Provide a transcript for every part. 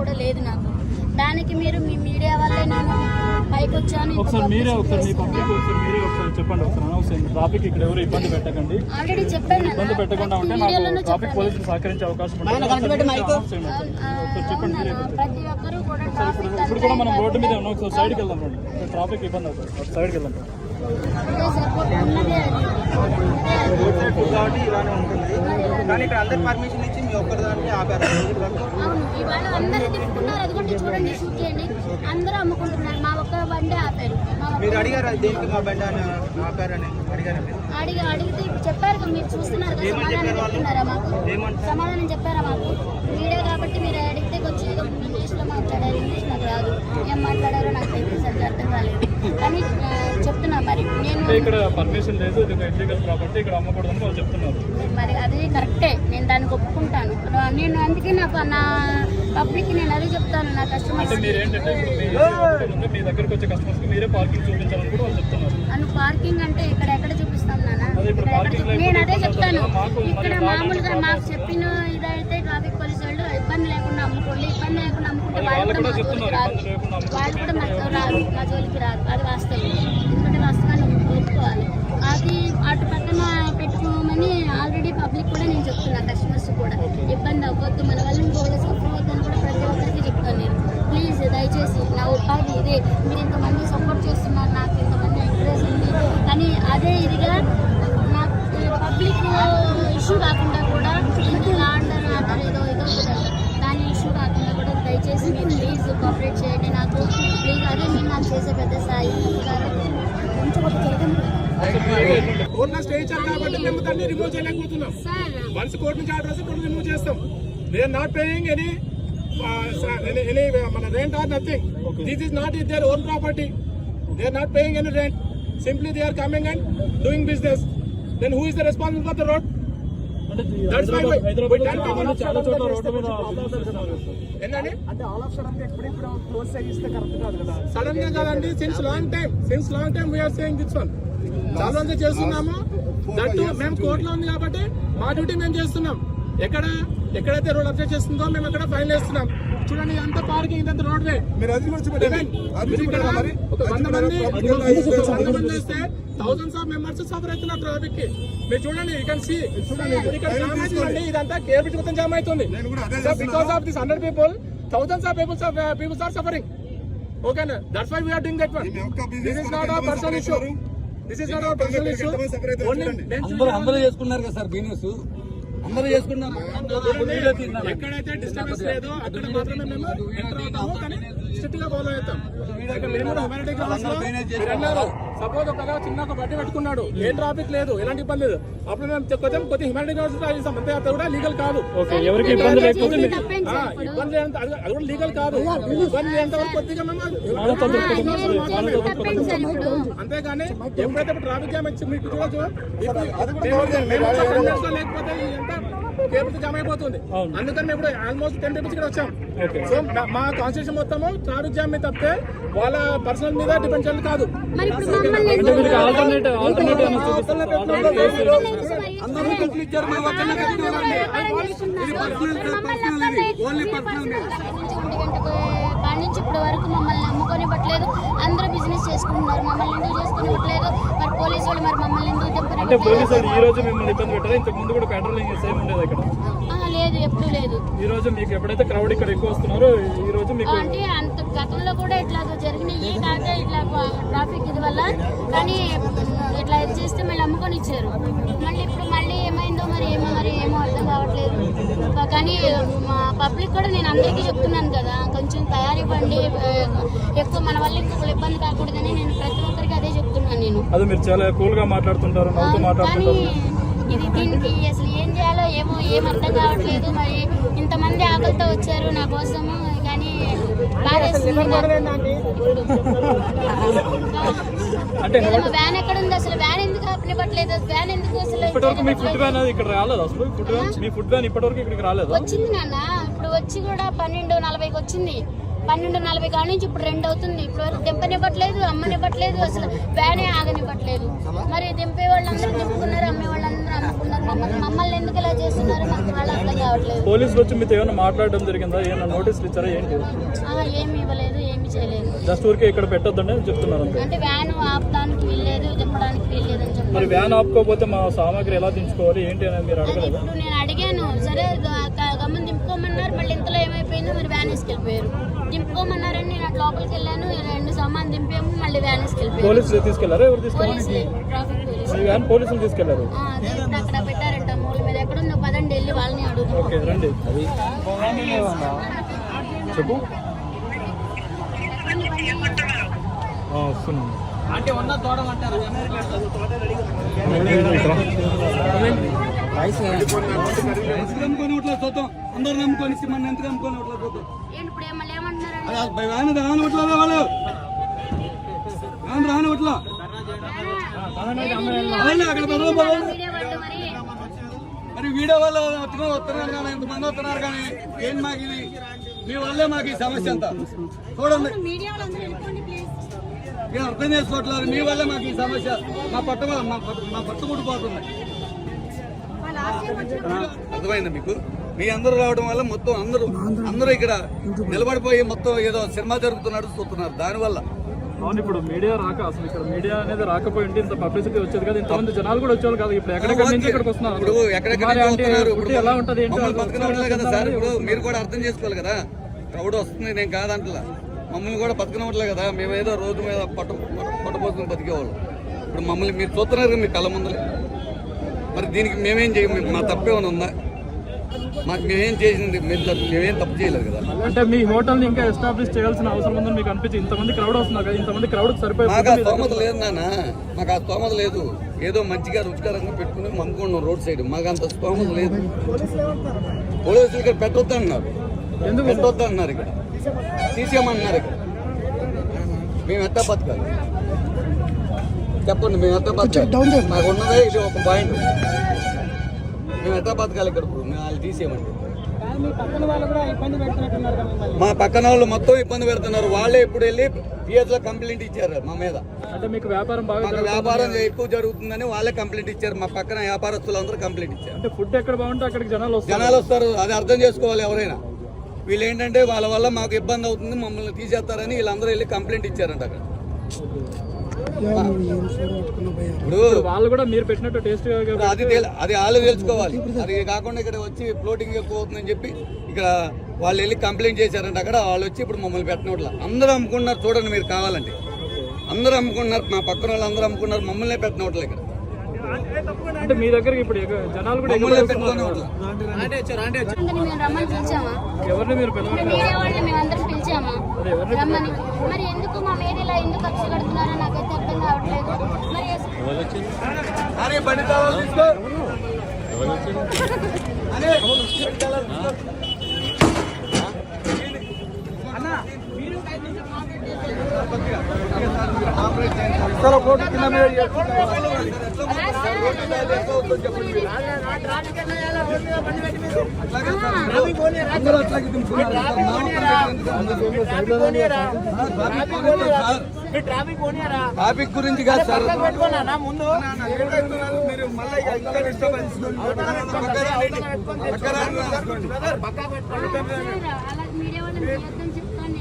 కూడా లేదు నాకు. దానికి మీరు మీ మీడియా వల్లే నేను పైకి వచ్చాను. ట్రాఫిక్ ఇక్కడ ఎవరు ఇబ్బంది పెట్టకండి, ఆల్రెడీ చెప్పాను. ఇబ్బంది పెట్టకుండా ఉంటే నాకు ట్రాఫిక్ పోలీసులు సహకరించే అవకాశం చెప్పండి. ప్రతి ఒక్కరు కూడా ఇప్పుడు కూడా మనం రోడ్డు మీద ఉన్నాం, ఒకసారి సైడ్కి వెళ్దాం రండి, ట్రాఫిక్ ఇబ్బంది అవుతుంది, సైడ్కి వెళ్దాం. కాబట్టి ఇలానే ఉంటుంది, కానీ ఇక్కడ అందరు పర్మిషన్ ఇచ్చి మీ ఒక్కరి దాన్ని ఆపారు. అవును, ఇవాళ అందరూ తిప్పుకున్నారు. అదిగోండి చూడండి, షూట్ చేయండి, అందరూ అమ్ముకుంటున్నారు. మా ఒక్క బండి ఆపారు. మీరు అడిగారు దేనికి మా బండి అని ఆపారని అడిగారు? అడిగితే ఇప్పుడు చెప్పారు కదా, మీరు చూస్తున్నారు కదా, సమాధానం చెప్తున్నారా మాకు? సమాధానం చెప్పారా మాకు? మీడియా కాబట్టి మీరు అడిగితే వచ్చి ఇంగ్లీష్లో మాట్లాడారు. ఇంగ్లీష్ నాకు రాదు, ఏం మాట్లాడారో నాకు తెలియదు, సరిగ్గా అర్థం కాలేదు. కానీ చెప్తున్నా మరి నేను ఇక్కడ పర్మిషన్ లేదు, ఇది ఇల్లీగల్ ప్రాపర్టీ, ఇక్కడ అమ్మకూడదని వాళ్ళు చెప్తున్నారు. మరి అది కరెక్టే, నేను దానికి ఒప్పుకుంటాను. నేను అందుకే నా పబ్లిక్ నేను అదే చెప్తాను, నా కస్టమర్స్. మీరు ఏంటంటే మీ దగ్గరకు వచ్చే కస్టమర్స్ కి మీరే పార్కింగ్ చూపించాలని కూడా వాళ్ళు చెప్తున్నారు. అను పార్కింగ్ అంటే ఇక్కడ ఎక్కడ చూపిస్తాం నాన్న? నేను అదే చెప్తాను. ఇక్కడ మామూలుగా మాకు చెప్పిన ఇదైతే ట్రాఫిక్ పోలీసు వాళ్ళు ఇబ్బంది లేకుండా అమ్ముకోండి, ఇబ్బంది లేకుండా అమ్ముకుంటే వాళ్ళు కూడా మా జోలికి రాదు, వాళ్ళు కూడా మాకు రాదు, మా జోలికి రాదు. అది వాస్తవం, ఎందుకంటే వాస్తవాన్ని ఒప్పుకోవాలి. అది అటు పక్కన పెట్టుకోమని ఆల్రెడీ పబ్లిక్ కూడా నేను చెప్తున్నా, కస్టమర్స్ కూడా ఇబ్బంది అవ్వద్దు, మన వల్ల ఇంకొకటి సఫర్ అవ్వద్దని కూడా ప్రతి ఒక్కరికి చెప్తాను నేను. ప్లీజ్ దయచేసి నా ఉపాధి ఇదే, మీరు ఇంతమంది సపోర్ట్ చేస్తున్నారు, నాకు ఇంతమంది ఎంకరేజ్ ఉంది. కానీ అదే ఇదిగా నాకు పబ్లిక్ ఇష్యూ కాకుండా కూడా ఆర్డర్ ఏదో దాని ఇష్యూ కాకుండా కూడా దయచేసి మీరు ప్లీజ్ కోఆపరేట్ చేయండి నాకు, ప్లీజ్. అదే మీరు నాకు చేసే పెద్ద స్థాయి కాబట్టి మేము దాన్ని రిమూవ్ చేయలేకపోతున్నాం. వన్స్ కోర్టు నుంచి ఆర్డర్ వస్తే కోర్టు రిమూవ్ చేస్తాం. They are not paying any మన rent or nothing. This is not their own property. They are not paying any rent. Simply they are coming and doing business. Then who is the responsible for the road? Sudden గా కాదండి, since long time we are saying this one. చాలా రోజులు చేస్తున్నాము. That మేము కోర్టులో ఉంది కాబట్టి మా డ్యూటీ మేము చేస్తున్నాం. ఎక్కడైతే రోడ్ అబ్జెక్ట్ చేస్తుందో మేము అక్కడ ఫైన్ వేస్తున్నాం. చూడండి, అంత పార్కింగ్, ఇదంతా రోడ్ వే. ఒక 100 మంది వస్తే థౌసండ్స్ ఆఫ్ మెంబర్స్ సఫర్ అవుతున్నారు ట్రాఫిక్ కి. మీరు చూడండి, యూ కెన్ సీ ఇక్కడ జామ్ అవుతుందండి. ఇదంతా కేర్పిటి మొత్తం జామ్ అవుతుంది. Because of this 100 people, thousands of people are suffering. Okay, that's why we are doing that one. This is not our personal issue. అందరూ చేసుకున్నారు కదా సార్, బిజినెస్ అందరూ చేసుకున్నాం. ఎక్కడైతే డిస్టర్బెన్స్ లేదో అక్కడ మాత్రమే మేము ఎంటర్ అవుతాము, కానీ స్ట్రిక్ట్ గా ఫాలో అవుతాం. సపోజ్ ఒక చిన్న బట్టి పెట్టుకున్నాడు, ఏ ట్రాఫిక్ లేదు, ఎలాంటి ఇబ్బంది లేదు, అప్పుడు మేము కొంచెం హ్యూమానిటీ గ్రౌండ్స్ అంతే, అది కూడా లీగల్ కాదు. ఎవరికి ఇబ్బంది లేకపోతే ఇబ్బంది అది కూడా లీగల్ కాదు. ఇబ్బంది ఎంతవరకు కొద్దిగా మేము అంతేగాని ఎప్పుడైతే ట్రాఫిక్ జామ్ వచ్చి మీకు చూడొచ్చు, లేకపోతే ఎంత కేబుల్ జామ్ అయిపోతుంది. అందుకని ఇప్పుడు ఆల్మోస్ట్ 10 people ఇక్కడ వచ్చాం. సో మా కాన్స్టిట్యూషన్ మొత్తము ట్రాఫిక్ జామ్ మీద తప్పితే వాళ్ళ పర్సనల్ మీద డిపెండ్ చేయాలి కాదు. నుంచి ఇప్పటి వరకు మమ్మల్ని నమ్ముకొనివ్వట్లేదు, అందరూ బిజినెస్ చేసుకుంటున్నారు, మమ్మల్ని ఎందుకు చేసుకునివ్వట్లేదు? మరి పోలీసు వాళ్ళు మరి మమ్మల్ని ఎందుకు ఈ రోజు మిమ్మల్ని ఇబ్బంది పెట్టారు? ఇంతకు ముందు కూడా పెట్రోలింగ్ సేమ్ ఉండేది ఇక్కడ? లేదు, ఎప్పుడు లేదు. ఈ రోజు మీకు ఎప్పుడైతే క్రౌడ్ ఇక్కడ ఎక్కువ వస్తున్నారో ఈ రోజు మీకు అంటే అంత గతంలో కూడా ఇట్లా జరిగినాయి, కాక ఇట్లా ట్రాఫిక్ ఇది వల్ల, కానీ ఇట్లా ఇది చేస్తే మళ్ళీ అమ్ముకొని ఇచ్చారు. మళ్ళీ ఇప్పుడు మళ్ళీ ఏమైందో మరి ఏమో అర్థం కావట్లేదు. కానీ మా పబ్లిక్ కూడా నేను అందరికీ చెప్తున్నాను కదా, కొంచెం తయారివ్వండి, ఎక్కువ మన వల్ల ఇంకొకరు ఇబ్బంది కాకూడదని నేను ప్రతి ఒక్కరికి అదే చెప్తున్నాను. నేను అదే మీరు చాలా కూల్ గా మాట్లాడుతుంటారు, కానీ ఇది దీనికి అసలు ఏం చేయాలో ఏం అర్థం కావట్లేదు. మరి ఇంతమంది ఆకలితో వచ్చారు నా కోసము, కానీ వ్యాన్ ఎక్కడ ఉంది? అసలు వ్యాన్ ఎందుకు ఆపనివ్వట్లేదు? వ్యాన్ ఎందుకు అసలు వచ్చింది నాన్న? ఇప్పుడు వచ్చి కూడా 12:40కి వచ్చింది. 12:40 కాడ నుంచి ఇప్పుడు 2 అవుతుంది. ఇప్పుడు వరకు దింపనివ్వట్లేదు, అమ్మనివ్వట్లేదు, అసలు వ్యానే ఆగనివ్వట్లేదు. మరి దింపే వాళ్ళందరూ దింపుకున్నారు, అమ్మే వాళ్ళందరూ నమ్ముకున్నారు. మమ్మల్ని ఎందుకు ఇలా చేస్తున్నారు మాకు వాళ్ళు అర్థం కావట్లేదు. పోలీసులు వచ్చి మీతో ఏమైనా మాట్లాడడం జరిగిందా? ఏమైనా నోటీసులు ఇచ్చారా? ఏంటి? ఏమి ఇవ్వలేదు, ఏమి చేయలేదు. జస్ట్ ఊరికే ఇక్కడ పెట్టొద్దని చెప్తున్నారు అంతే. అంటే వ్యాన్ ఆపడానికి వీల్లేదు, దింపడానికి వీల్లేదు అని చెప్పారు. మరి వ్యాన్ ఆపుకోకపోతే మా సామాగ్రి ఎలా దించుకోవాలి ఏంటి అనేది మీరు అడగలేదు? ఇప్పుడు నేను అడిగాను, సరే గమ్మని దింపుకోమన్నారు. మళ్ళీ ఇంతలో ఏమైపోయిందో మరి వ్యాన్ వేసుకెళ్ళిపోయారు. దింపుకోమన్నారని నేను అటు లోపలికి వెళ్ళాను, 2 సామాన్ దింపాము, మళ్ళీ వ్యాన్ వేసుకెళ్ళిపోయారు. పోలీసులు తీసుకెళ్లారా? ఎవరు తీసుకెళ్ళారు? పోలీసులే, ట్రాఫిక్ పోలీసు. మీ వ్యాన్ పోలీసులు తీసుకెళ్లారు? అదే ఇప్పుడు అక్కడ పెట్టారంట మూల మీద. ఎక్కడుందో పదండి వెళ్ళి వాళ్ళని అడుగుతాం. ఓకే రండి. చెప్పు. వస్తున్నాను. అంటే ఉన్న తోడమంటారు నమ్ముకొని ఇట్లా చూద్దాం, అందరూ నమ్ముకొని మన ఎంత నమ్ముకొని ఇట్లా చూద్దాం. ఏంటి ఇప్పుడు మళ్ళీ ఏమంటున్నారండి? రాను ఇట్లా వాళ్ళు రాను ఇట్లా అక్కడ మీడియా వాళ్ళు మరి మరి వీడియో వాళ్ళు వస్తున్నారు కానీ ఎంతమంది వస్తున్నారు కానీ ఏంటి మాకు ఇది? మీ వల్లే మాకు ఈ సమస్య అంతా. చూడండి, మీడియా వాళ్ళందరూ వెళ్ళిపోండి ప్లీజ్. మేము అర్థం చేసుకోవట్లేదు. మీ వల్లే మాకు ఈ సమస్య. మా పట్టు కొట్టుకుపోతుంది. అర్థమైందా మీకు? మీ అందరూ రావడం వల్ల మొత్తం అందరూ ఇక్కడ నిలబడిపోయి మొత్తం ఏదో సినిమా జరుగుతున్నట్టు చూస్తున్నారు. దానివల్ల అవును, ఇప్పుడు మీడియా రాక అసలు ఇక్కడ మీడియా అనేది రాకపోయి ఉంటే ఇంత పబ్లిసిటీ వచ్చేది కదా, ఇంతమంది జనాలు కూడా వచ్చేవాళ్ళు కాదు. ఇప్పుడు ఎక్కడెక్కడి నుంచి ఇక్కడికి వస్తున్నారు. ఇప్పుడు ఎక్కడెక్కడ వస్తున్నారు, ఫుడ్ ఎలా ఉంటది ఏంటి? మమ్మల్ని బతకనట్లే కదా సార్. ఇప్పుడు మీరు కూడా అర్థం చేసుకోవాలి కదా. క్రౌడ్ వస్తుంది, నేను కాదంటలా. మమ్మల్ని కూడా బతకనట్లే కదా. మేము ఏదో రోడ్డు మీద పట్టబోతుని బతికేవాళ్ళు. ఇప్పుడు మమ్మల్ని మీరు చూస్తున్నారు కదా మీ కళ్ళ ముందులే. మరి దీనికి మేమేం చేయము? మా తప్పేమైనా ఉందా? మాకు మేమేం చేసింది? మేమేం తప్పు చేయలేదు కదా. అంటే మీ హోటల్ ని ఇంకా ఎస్టాబ్లిష్ చేయాల్సిన అవసరం ఉందని మీకు అనిపించి ఇంతమంది క్రౌడ్ వస్తున్నారు కదా, ఇంతమంది క్రౌడ్ సరిపోయి మాకు ఆ స్తోమత లేదు నాన్న, మాకు ఆ స్తోమత లేదు. ఏదో మంచిగా రుచికరంగా పెట్టుకుని అమ్ముకున్నాం రోడ్ సైడ్. మాకు అంత స్తోమత లేదు. పోలీసులు ఇక్కడ పెట్టొద్దు అన్నారు. ఎందుకు పెట్టొద్దు అన్నారు? ఇక్కడ తీసేయమన్నారు. ఇక్కడ మేము ఎట్టా బతకాలి చెప్పండి? మేము ఎట్టా బతకాలి? మాకు ఉన్నదే ఇది ఒక పాయింట్. మేము ఎట్టా బతకాలి ఇక్కడ? మేము వాళ్ళు తీసేయమండి. మా పక్కన వాళ్ళు మొత్తం ఇబ్బంది పెడుతున్నారు. వాళ్ళే ఇప్పుడు వెళ్ళి పిఎస్ లో కంప్లైంట్ ఇచ్చారు మా మీద. అంటే మీకు వ్యాపారం బాగా మాకు వ్యాపారం ఎక్కువ జరుగుతుందని వాళ్ళే కంప్లైంట్ ఇచ్చారు. మా పక్కన వ్యాపారస్తులు అందరూ కంప్లైంట్ ఇచ్చారు. అంటే ఫుడ్ ఎక్కడ బాగుంటే అక్కడికి జనాలు వస్తారు. అది అర్థం చేసుకోవాలి ఎవరైనా. వీళ్ళు ఏంటంటే వాళ్ళ వల్ల మాకు ఇబ్బంది అవుతుంది, మమ్మల్ని తీసేస్తారని వీళ్ళందరూ వెళ్ళి కంప్లైంట్ ఇచ్చారంట అక్కడ. ఇప్పుడు వాళ్ళు కూడా మీరు పెట్టినట్టు టేస్ట్ అది వాళ్ళు తెలుసుకోవాలి. అది కాకుండా ఇక్కడ వచ్చి ఫ్లోటింగ్ ఎక్కువ అవుతుందని చెప్పి ఇక్కడ వాళ్ళు వెళ్ళి కంప్లైంట్ చేశారంటే అక్కడ వాళ్ళు వచ్చి ఇప్పుడు మమ్మల్ని పెట్టినట్ల అందరూ అమ్ముకున్నారు. చూడండి మీరు కావాలంటే అందరూ అమ్ముకున్నారు. మా పక్కన వాళ్ళు అందరూ అమ్ముకున్నారు. మమ్మల్ని పెట్టినట్లే ఇక్కడ. అంటే మీ దగ్గరికి ఇప్పుడు జనాలు కూడా మమ్మల్ని పెట్టుకున్నట్ల. రమ్మని పిలిచామా? ఎవరిని మీరు మీడియా వాళ్ళని మేమందరం పిలిచామా రమ్మని? మరి ఎందుకు మా మీద ఇలా ఎందుకు కక్ష కడుతున్నారో నాకైతే అర్థం కావట్లేదు. మరి ట్రాఫిక్ గురించి కాదు సార్. ముందు మీడియా వాళ్ళని చేయొద్దని చెప్తాను.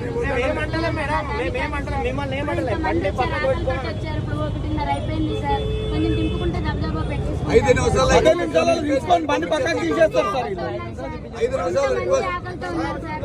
వచ్చారు ఇప్పుడు 1:30 అయిపోయింది సార్. కొంచెం దింపుకుంటే దబ్దబా పెట్టేసి 5 నిమిషాలు తీసుకొని బండి పక్కకి తీసేస్తారు సార్. 5 నిమిషాలు ఆకలితో ఉన్నారు సార్.